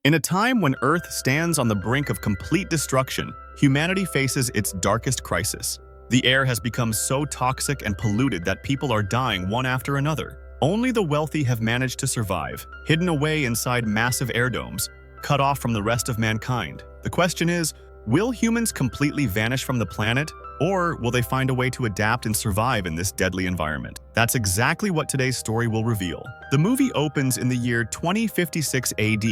In a time when Earth stands on the brink of complete destruction, humanity faces its darkest crisis. The air has become so toxic and polluted that people are dying one after another. Only the wealthy have managed to survive, hidden away inside massive air domes, cut off from the rest of mankind. The question is, will humans completely vanish from the planet, or will they find a way to adapt and survive in this deadly environment? That's exactly what today's story will reveal. The movie opens in the year 2056 AD,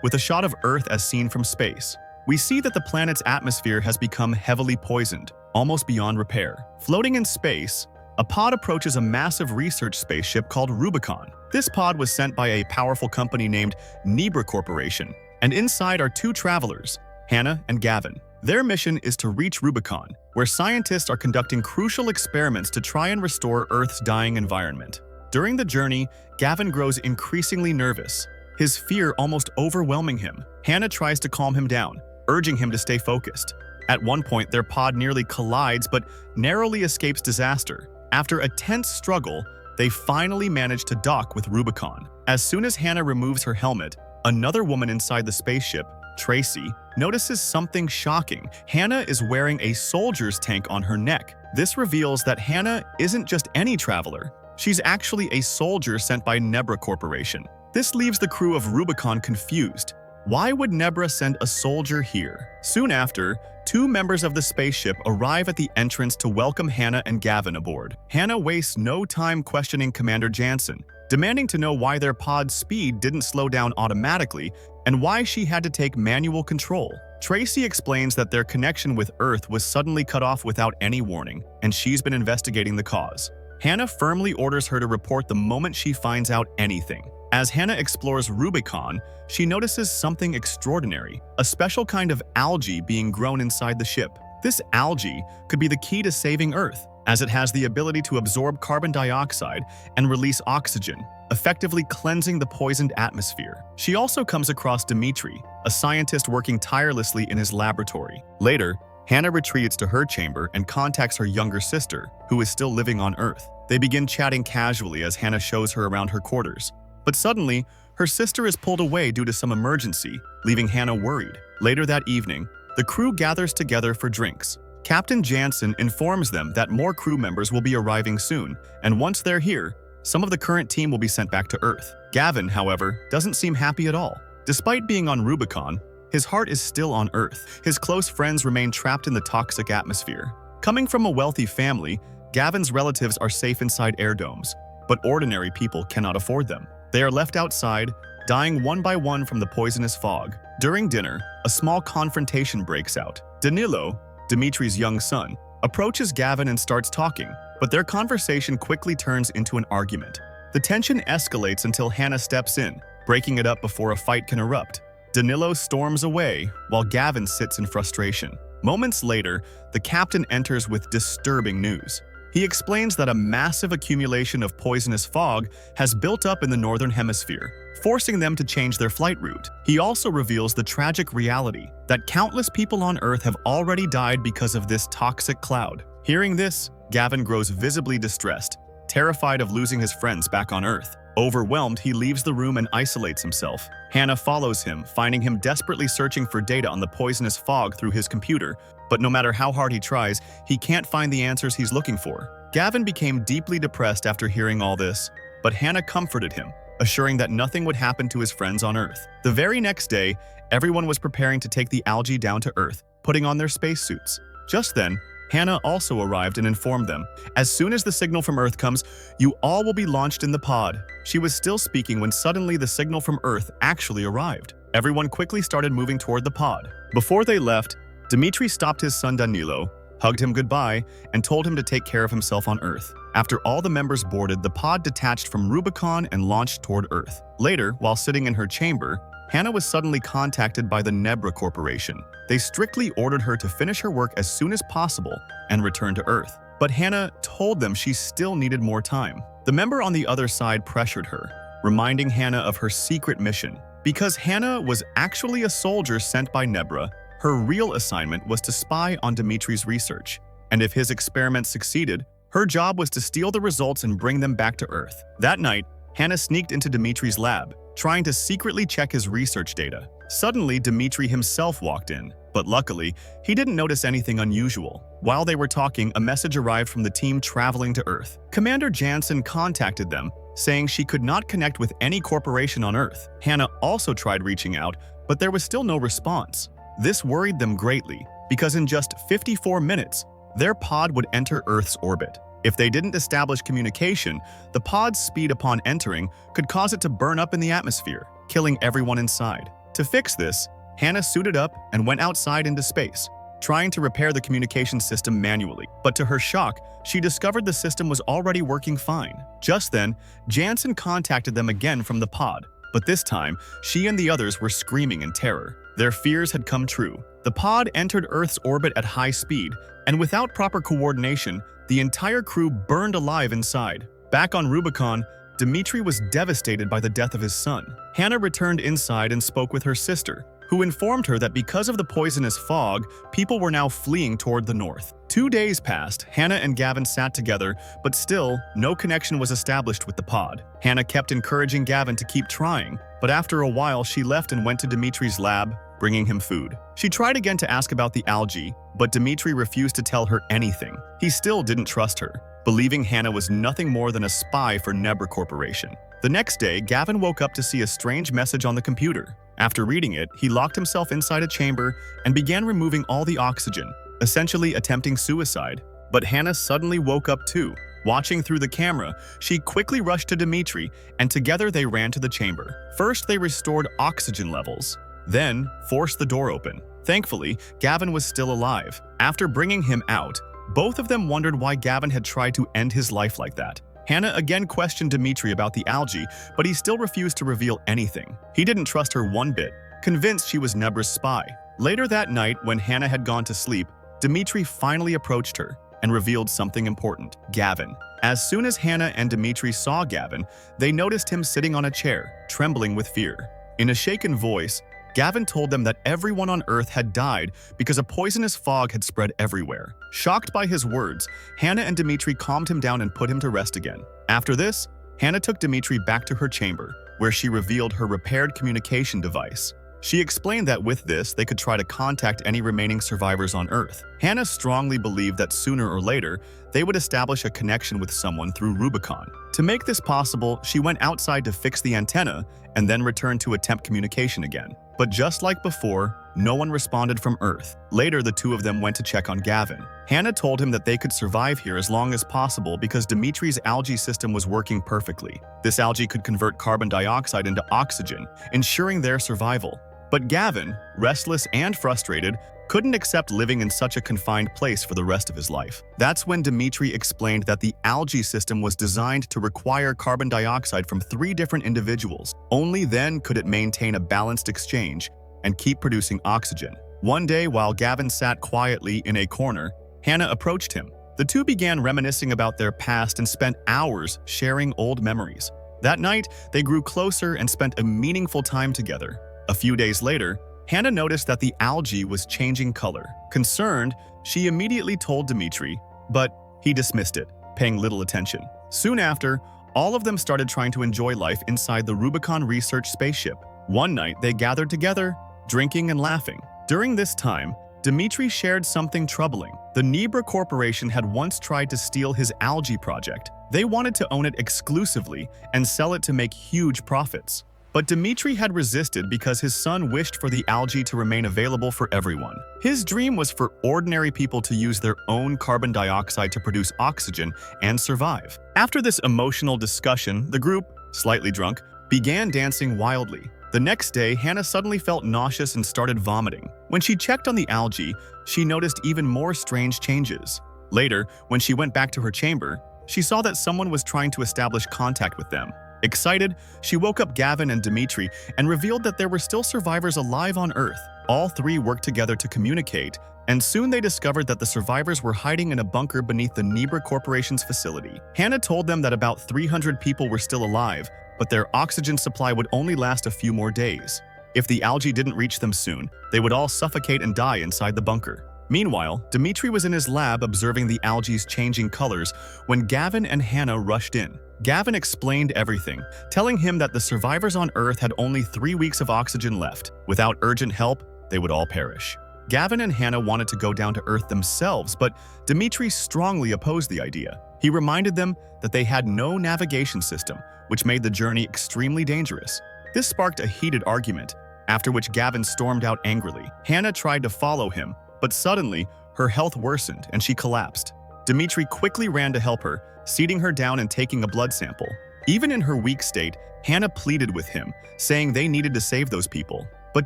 with a shot of Earth as seen from space. We see that the planet's atmosphere has become heavily poisoned, almost beyond repair. Floating in space, a pod approaches a massive research spaceship called Rubicon. This pod was sent by a powerful company named Nebra Corporation, and inside are two travelers, Hannah and Gavin. Their mission is to reach Rubicon, where scientists are conducting crucial experiments to try and restore Earth's dying environment. During the journey, Gavin grows increasingly nervous, his fear almost overwhelming him. Hannah tries to calm him down, urging him to stay focused. At one point, their pod nearly collides but narrowly escapes disaster. After a tense struggle, they finally manage to dock with Rubicon. As soon as Hannah removes her helmet, another woman inside the spaceship, Tracy, notices something shocking. Hannah is wearing a soldier's tank on her neck. This reveals that Hannah isn't just any traveler. She's actually a soldier sent by Nebra Corporation. This leaves the crew of Rubicon confused. Why would Nebra send a soldier here? Soon after, two members of the spaceship arrive at the entrance to welcome Hannah and Gavin aboard. Hannah wastes no time questioning Commander Jansen, demanding to know why their pod's speed didn't slow down automatically and why she had to take manual control. Tracy explains that their connection with Earth was suddenly cut off without any warning, and she's been investigating the cause. Hannah firmly orders her to report the moment she finds out anything. As Hannah explores Rubicon, she notices something extraordinary, a special kind of algae being grown inside the ship. This algae could be the key to saving Earth, as it has the ability to absorb carbon dioxide and release oxygen, effectively cleansing the poisoned atmosphere. She also comes across Dmitri, a scientist working tirelessly in his laboratory. Later, Hannah retreats to her chamber and contacts her younger sister, who is still living on Earth. They begin chatting casually as Hannah shows her around her quarters. But suddenly, her sister is pulled away due to some emergency, leaving Hannah worried. Later that evening, the crew gathers together for drinks. Captain Jansen informs them that more crew members will be arriving soon, and once they're here, some of the current team will be sent back to Earth. Gavin, however, doesn't seem happy at all. Despite being on Rubicon, his heart is still on Earth. His close friends remain trapped in the toxic atmosphere. Coming from a wealthy family, Gavin's relatives are safe inside air domes, but ordinary people cannot afford them. They are left outside, dying one by one from the poisonous fog. During dinner, a small confrontation breaks out. Danilo, Dimitri's young son, approaches Gavin and starts talking, but their conversation quickly turns into an argument. The tension escalates until Hannah steps in, breaking it up before a fight can erupt. Danilo storms away, while Gavin sits in frustration. Moments later, the captain enters with disturbing news. He explains that a massive accumulation of poisonous fog has built up in the northern hemisphere, forcing them to change their flight route. He also reveals the tragic reality that countless people on Earth have already died because of this toxic cloud. Hearing this, Gavin grows visibly distressed, terrified of losing his friends back on Earth. Overwhelmed, he leaves the room and isolates himself. Hannah follows him, finding him desperately searching for data on the poisonous fog through his computer, but no matter how hard he tries, he can't find the answers he's looking for. Gavin became deeply depressed after hearing all this, but Hannah comforted him, assuring that nothing would happen to his friends on Earth. The very next day, everyone was preparing to take the algae down to Earth, putting on their spacesuits. Just then, Hannah also arrived and informed them, "As soon as the signal from Earth comes, you all will be launched in the pod." She was still speaking when suddenly the signal from Earth actually arrived. Everyone quickly started moving toward the pod. Before they left, Dmitri stopped his son Danilo, hugged him goodbye, and told him to take care of himself on Earth. After all the members boarded, the pod detached from Rubicon and launched toward Earth. Later, while sitting in her chamber, Hannah was suddenly contacted by the Nebra Corporation. They strictly ordered her to finish her work as soon as possible and return to Earth. But Hannah told them she still needed more time. The member on the other side pressured her, reminding Hannah of her secret mission. Because Hannah was actually a soldier sent by Nebra, her real assignment was to spy on Dimitri's research. And if his experiments succeeded, her job was to steal the results and bring them back to Earth. That night, Hannah sneaked into Dimitri's lab, trying to secretly check his research data. Suddenly, Dmitri himself walked in, but luckily, he didn't notice anything unusual. While they were talking, a message arrived from the team traveling to Earth. Commander Jansen contacted them, saying she could not connect with any corporation on Earth. Hannah also tried reaching out, but there was still no response. This worried them greatly, because in just 54 minutes, their pod would enter Earth's orbit. If they didn't establish communication, the pod's speed upon entering could cause it to burn up in the atmosphere, killing everyone inside. To fix this, Hannah suited up and went outside into space, trying to repair the communication system manually. But to her shock, she discovered the system was already working fine. Just then, Jansen contacted them again from the pod, but this time, she and the others were screaming in terror. Their fears had come true. The pod entered Earth's orbit at high speed, and without proper coordination, the entire crew burned alive inside. Back on Rubikon, Dmitri was devastated by the death of his son. Hannah returned inside and spoke with her sister, who informed her that because of the poisonous fog, people were now fleeing toward the north. 2 days passed, Hannah and Gavin sat together, but still, no connection was established with the pod. Hannah kept encouraging Gavin to keep trying, but after a while she left and went to Dmitri's lab, bringing him food. She tried again to ask about the algae, but Dmitri refused to tell her anything. He still didn't trust her, believing Hannah was nothing more than a spy for Nebra Corporation. The next day, Gavin woke up to see a strange message on the computer. After reading it, he locked himself inside a chamber and began removing all the oxygen, essentially attempting suicide. But Hannah suddenly woke up too. Watching through the camera, she quickly rushed to Dmitri, and together they ran to the chamber. First, they restored oxygen levels, then forced the door open. Thankfully, Gavin was still alive. After bringing him out, both of them wondered why Gavin had tried to end his life like that. Hannah again questioned Dmitri about the algae, but he still refused to reveal anything. He didn't trust her one bit, convinced she was Nebra's spy. Later that night, when Hannah had gone to sleep, Dmitri finally approached her and revealed something important: Gavin. As soon as Hannah and Dmitri saw Gavin, they noticed him sitting on a chair, trembling with fear. In a shaken voice, Gavin told them that everyone on Earth had died because a poisonous fog had spread everywhere. Shocked by his words, Hannah and Dmitri calmed him down and put him to rest again. After this, Hannah took Dmitri back to her chamber, where she revealed her repaired communication device. She explained that with this, they could try to contact any remaining survivors on Earth. Hannah strongly believed that sooner or later, they would establish a connection with someone through Rubikon. To make this possible, she went outside to fix the antenna and then returned to attempt communication again. But just like before, no one responded from Earth. Later, the two of them went to check on Gavin. Hannah told him that they could survive here as long as possible because Dmitri's algae system was working perfectly. This algae could convert carbon dioxide into oxygen, ensuring their survival. But Gavin, restless and frustrated, couldn't accept living in such a confined place for the rest of his life. That's when Dmitri explained that the algae system was designed to require carbon dioxide from 3 different individuals. Only then could it maintain a balanced exchange and keep producing oxygen. One day, while Gavin sat quietly in a corner, Hannah approached him. The two began reminiscing about their past and spent hours sharing old memories. That night, they grew closer and spent a meaningful time together. A few days later, Hannah noticed that the algae was changing color. Concerned, she immediately told Dmitri, but he dismissed it, paying little attention. Soon after, all of them started trying to enjoy life inside the Rubicon research spaceship. One night, they gathered together, drinking and laughing. During this time, Dmitri shared something troubling. The Nebra Corporation had once tried to steal his algae project. They wanted to own it exclusively and sell it to make huge profits. But Dmitri had resisted because his son wished for the algae to remain available for everyone. His dream was for ordinary people to use their own carbon dioxide to produce oxygen and survive. After this emotional discussion, the group, slightly drunk, began dancing wildly. The next day, Hannah suddenly felt nauseous and started vomiting. When she checked on the algae, she noticed even more strange changes. Later, when she went back to her chamber, she saw that someone was trying to establish contact with them. Excited, she woke up Gavin and Dmitri and revealed that there were still survivors alive on Earth. All 3 worked together to communicate, and soon they discovered that the survivors were hiding in a bunker beneath the Nebra Corporation's facility. Hannah told them that about 300 people were still alive, but their oxygen supply would only last a few more days. If the algae didn't reach them soon, they would all suffocate and die inside the bunker. Meanwhile, Dmitri was in his lab observing the algae's changing colors when Gavin and Hannah rushed in. Gavin explained everything, telling him that the survivors on Earth had only 3 weeks of oxygen left. Without urgent help, they would all perish. Gavin and Hannah wanted to go down to Earth themselves, but Dmitri strongly opposed the idea. He reminded them that they had no navigation system, which made the journey extremely dangerous. This sparked a heated argument, after which Gavin stormed out angrily. Hannah tried to follow him, but suddenly, her health worsened and she collapsed. Dmitri quickly ran to help her, seating her down and taking a blood sample. Even in her weak state, Hannah pleaded with him, saying they needed to save those people. But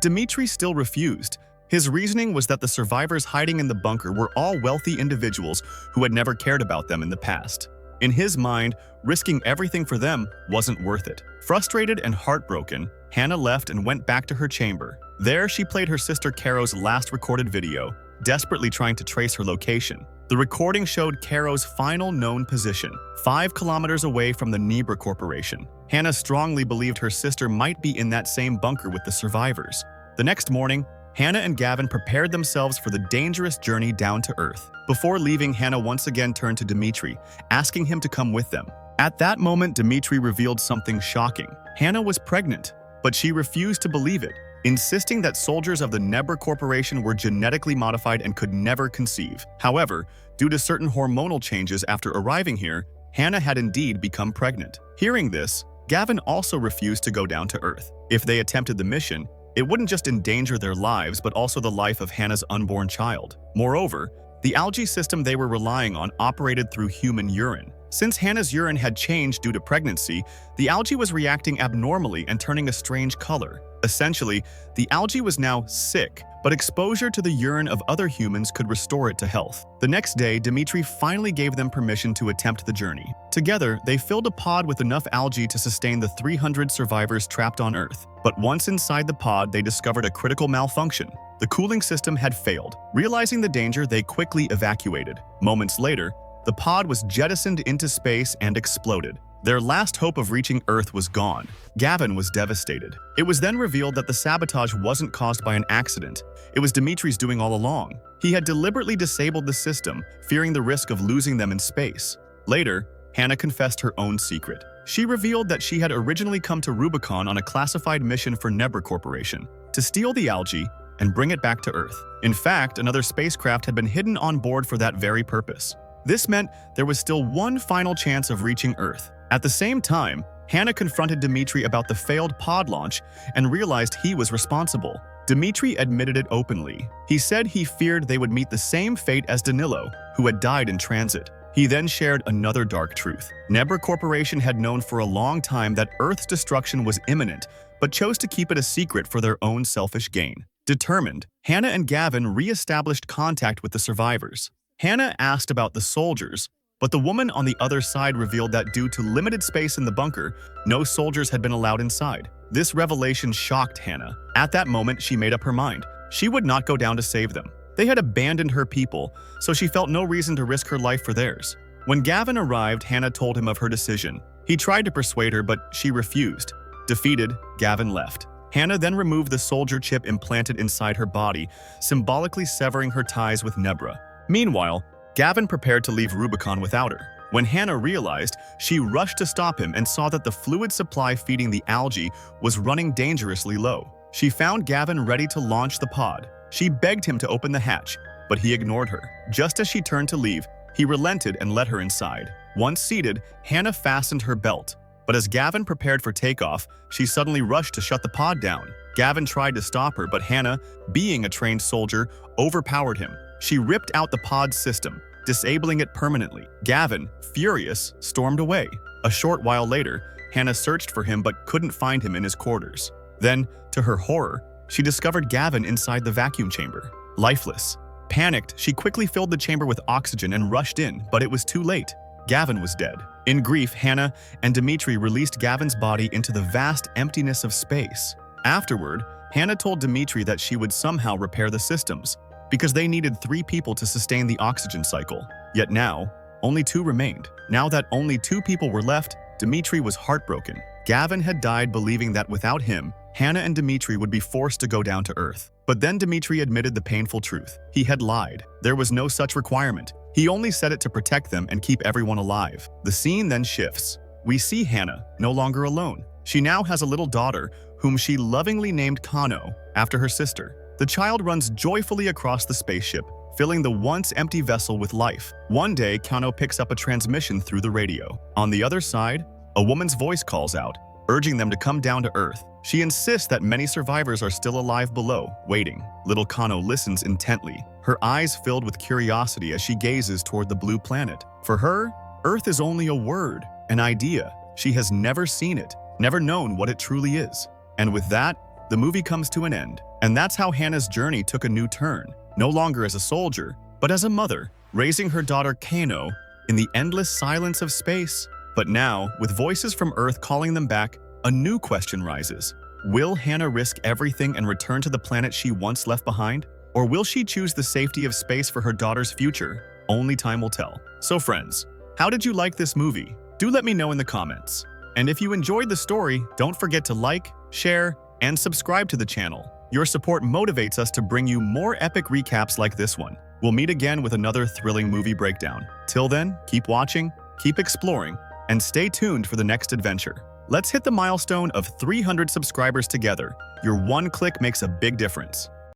Dmitri still refused. His reasoning was that the survivors hiding in the bunker were all wealthy individuals who had never cared about them in the past. In his mind, risking everything for them wasn't worth it. Frustrated and heartbroken, Hannah left and went back to her chamber. There, she played her sister Caro's last recorded video, desperately trying to trace her location. The recording showed Caro's final known position, 5 kilometers away from the Nebra Corporation. Hannah strongly believed her sister might be in that same bunker with the survivors. The next morning, Hannah and Gavin prepared themselves for the dangerous journey down to Earth. Before leaving, Hannah once again turned to Dmitri, asking him to come with them. At that moment, Dmitri revealed something shocking. Hannah was pregnant, but she refused to believe it, insisting that soldiers of the Nebra Corporation were genetically modified and could never conceive. However, due to certain hormonal changes after arriving here, Hannah had indeed become pregnant. Hearing this, Gavin also refused to go down to Earth. If they attempted the mission, it wouldn't just endanger their lives, but also the life of Hannah's unborn child. Moreover, the algae system they were relying on operated through human urine. Since Hannah's urine had changed due to pregnancy, the algae was reacting abnormally and turning a strange color. Essentially, the algae was now sick, but exposure to the urine of other humans could restore it to health. The next day, Dmitri finally gave them permission to attempt the journey. Together, they filled a pod with enough algae to sustain the 300 survivors trapped on Earth. But once inside the pod, they discovered a critical malfunction. The cooling system had failed. Realizing the danger, they quickly evacuated. Moments later, the pod was jettisoned into space and exploded. Their last hope of reaching Earth was gone. Gavin was devastated. It was then revealed that the sabotage wasn't caused by an accident. It was Dmitri's doing all along. He had deliberately disabled the system, fearing the risk of losing them in space. Later, Hannah confessed her own secret. She revealed that she had originally come to Rubikon on a classified mission for Nebra Corporation, to steal the algae and bring it back to Earth. In fact, another spacecraft had been hidden on board for that very purpose. This meant there was still one final chance of reaching Earth. At the same time, Hannah confronted Dmitri about the failed pod launch and realized he was responsible. Dmitri admitted it openly. He said he feared they would meet the same fate as Danilo, who had died in transit. He then shared another dark truth. Nebra Corporation had known for a long time that Earth's destruction was imminent, but chose to keep it a secret for their own selfish gain. Determined, Hannah and Gavin re-established contact with the survivors. Hannah asked about the soldiers, but the woman on the other side revealed that due to limited space in the bunker, no soldiers had been allowed inside. This revelation shocked Hannah. At that moment, she made up her mind. She would not go down to save them. They had abandoned her people, so she felt no reason to risk her life for theirs. When Gavin arrived, Hannah told him of her decision. He tried to persuade her, but she refused. Defeated, Gavin left. Hannah then removed the soldier chip implanted inside her body, symbolically severing her ties with Nebra. Meanwhile, Gavin prepared to leave Rubicon without her. When Hannah realized, she rushed to stop him and saw that the fluid supply feeding the algae was running dangerously low. She found Gavin ready to launch the pod. She begged him to open the hatch, but he ignored her. Just as she turned to leave, he relented and let her inside. Once seated, Hannah fastened her belt. But as Gavin prepared for takeoff, she suddenly rushed to shut the pod down. Gavin tried to stop her, but Hannah, being a trained soldier, overpowered him. She ripped out the pod's system, disabling it permanently. Gavin, furious, stormed away. A short while later, Hannah searched for him but couldn't find him in his quarters. Then, to her horror, she discovered Gavin inside the vacuum chamber, lifeless. Panicked, she quickly filled the chamber with oxygen and rushed in, but it was too late. Gavin was dead. In grief, Hannah and Dmitri released Gavin's body into the vast emptiness of space. Afterward, Hannah told Dmitri that she would somehow repair the systems, because they needed 3 people to sustain the oxygen cycle. Yet now, only 2 remained. Now that only 2 people were left, Dmitri was heartbroken. Gavin had died believing that without him, Hannah and Dmitri would be forced to go down to Earth. But then Dmitri admitted the painful truth. He had lied. There was no such requirement. He only said it to protect them and keep everyone alive. The scene then shifts. We see Hannah, no longer alone. She now has a little daughter, whom she lovingly named Kano, after her sister. The child runs joyfully across the spaceship, filling the once empty vessel with life. One day, Kano picks up a transmission through the radio. On the other side, a woman's voice calls out, urging them to come down to Earth. She insists that many survivors are still alive below, waiting. Little Kano listens intently, her eyes filled with curiosity as she gazes toward the blue planet. For her, Earth is only a word, an idea. She has never seen it, never known what it truly is. And with that, the movie comes to an end. And that's how Hannah's journey took a new turn, no longer as a soldier, but as a mother, raising her daughter Kano in the endless silence of space. But now, with voices from Earth calling them back, a new question rises. Will Hannah risk everything and return to the planet she once left behind? Or will she choose the safety of space for her daughter's future? Only time will tell. So friends, how did you like this movie? Do let me know in the comments. And if you enjoyed the story, don't forget to like, share, and subscribe to the channel. Your support motivates us to bring you more epic recaps like this one. We'll meet again with another thrilling movie breakdown. Till then, keep watching, keep exploring, and stay tuned for the next adventure. Let's hit the milestone of 300 subscribers together. Your one click makes a big difference.